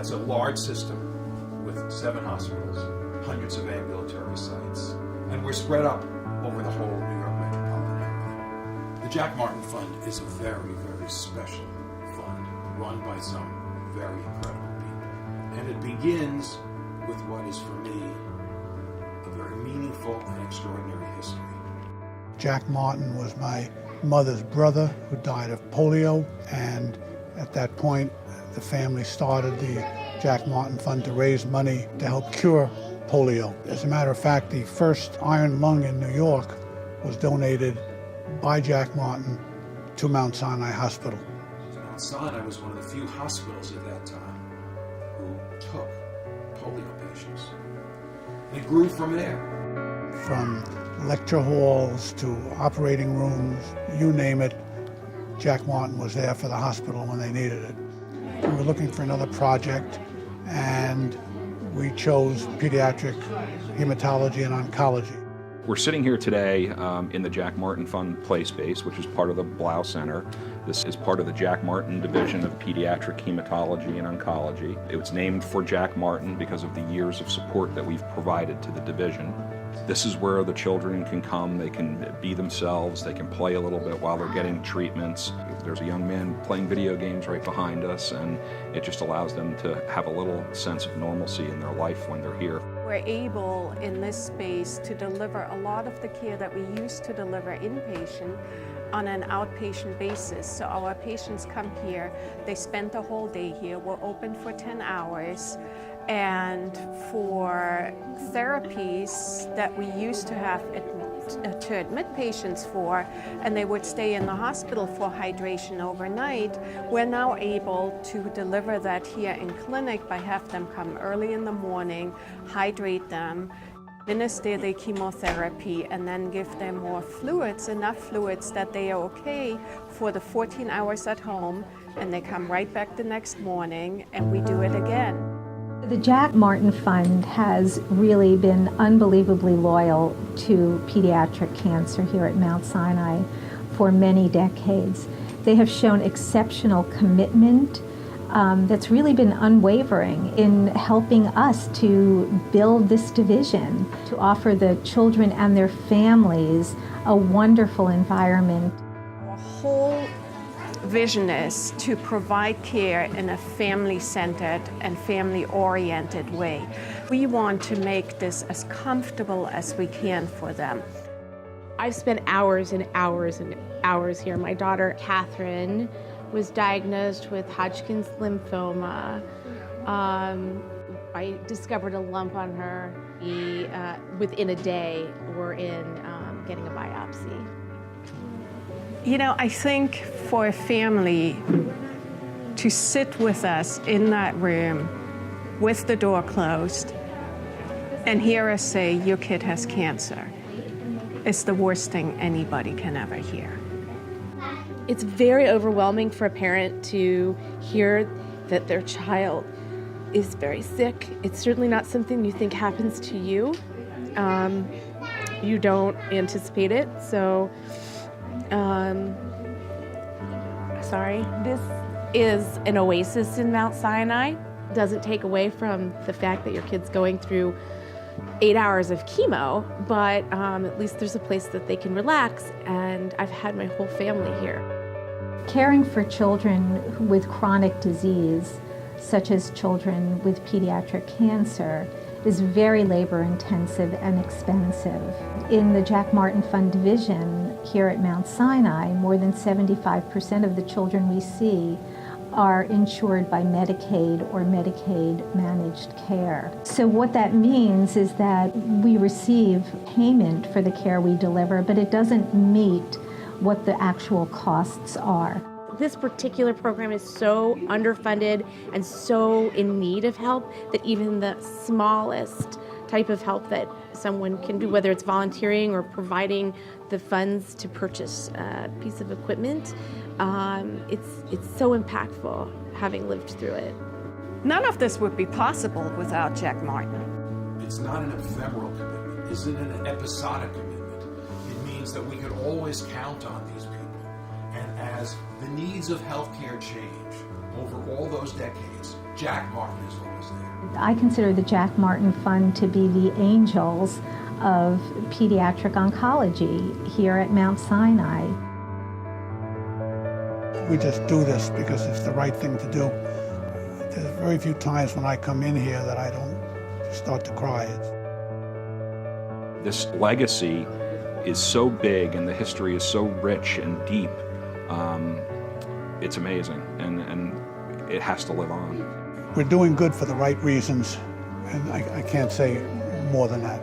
It's a large system with 7 hospitals, hundreds of ambulatory sites, and we're spread up over the whole New York metropolitan area. The Jack Martin Fund is a very, very special fund run by some very incredible people. And it begins with what is, for me, a very meaningful and extraordinary history. Jack Martin was my mother's brother who died of polio, and at that point the family started the Jack Martin Fund to raise money to help cure polio. As a matter of fact, the first iron lung in New York was donated by Jack Martin to Mount Sinai Hospital. Mount Sinai was one of the few hospitals at that time who took polio patients. It grew from there. From lecture halls to operating rooms, you name it, Jack Martin was there for the hospital when they needed it. We were looking for another project, and we chose pediatric hematology and oncology. We're sitting here today in the Jack Martin Fund play space, which is part of the Blau Center. This is part of the Jack Martin Division of Pediatric Hematology and Oncology. It was named for Jack Martin because of the years of support that we've provided to the division. This is where the children can come, they can be themselves, they can play a little bit while they're getting treatments. There's a young man playing video games right behind us, and it just allows them to have a little sense of normalcy in their life when they're here. We're able in this space to deliver a lot of the care that we used to deliver inpatient on an outpatient basis. So our patients come here, they spend the whole day here. We're open for 10 hours. And for therapies that we used to have to admit patients for, and they would stay in the hospital for hydration overnight, we're now able to deliver that here in clinic by having them come early in the morning, hydrate them, administer their chemotherapy, and then give them more fluids, enough fluids that they are okay for the 14 hours at home, and they come right back the next morning, and we do it again. The Jack Martin Fund has really been unbelievably loyal to pediatric cancer here at Mount Sinai for many decades. They have shown exceptional commitment that's really been unwavering in helping us to build this division, to offer the children and their families a wonderful environment. Our whole vision is to provide care in a family-centered and family-oriented way. We want to make this as comfortable as we can for them. I've spent hours and hours and hours here. My daughter, Catherine, was diagnosed with Hodgkin's lymphoma. I discovered a lump on her. Within a day, we're in getting a biopsy. You know, I think for a family to sit with us in that room with the door closed and hear us say, your kid has cancer, is the worst thing anybody can ever hear. It's very overwhelming for a parent to hear that their child is very sick. It's certainly not something you think happens to you. You don't anticipate it, so this is an oasis in Mount Sinai. Doesn't take away from the fact that your kid's going through 8 hours of chemo, but at least there's a place that they can relax, and I've had my whole family here. Caring for children with chronic disease, such as children with pediatric cancer, is very labor-intensive and expensive. In the Jack Martin Fund division here at Mount Sinai, more than 75% of the children we see are insured by Medicaid or Medicaid-managed care. So what that means is that we receive payment for the care we deliver, but it doesn't meet what the actual costs are. This particular program is so underfunded and so in need of help that even the smallest type of help that someone can do, whether it's volunteering or providing the funds to purchase a piece of equipment, it's so impactful having lived through it. None of this would be possible without Jack Martin. It's not an ephemeral commitment. It's an episodic commitment. It means that we could always count on these people. And as the needs of healthcare change over all those decades, Jack Martin is always there. I consider the Jack Martin Fund to be the angels of pediatric oncology here at Mount Sinai. We just do this because it's the right thing to do. There's very few times when I come in here that I don't start to cry. This legacy is so big and the history is so rich and deep. It's amazing, and it has to live on. We're doing good for the right reasons, and I can't say more than that.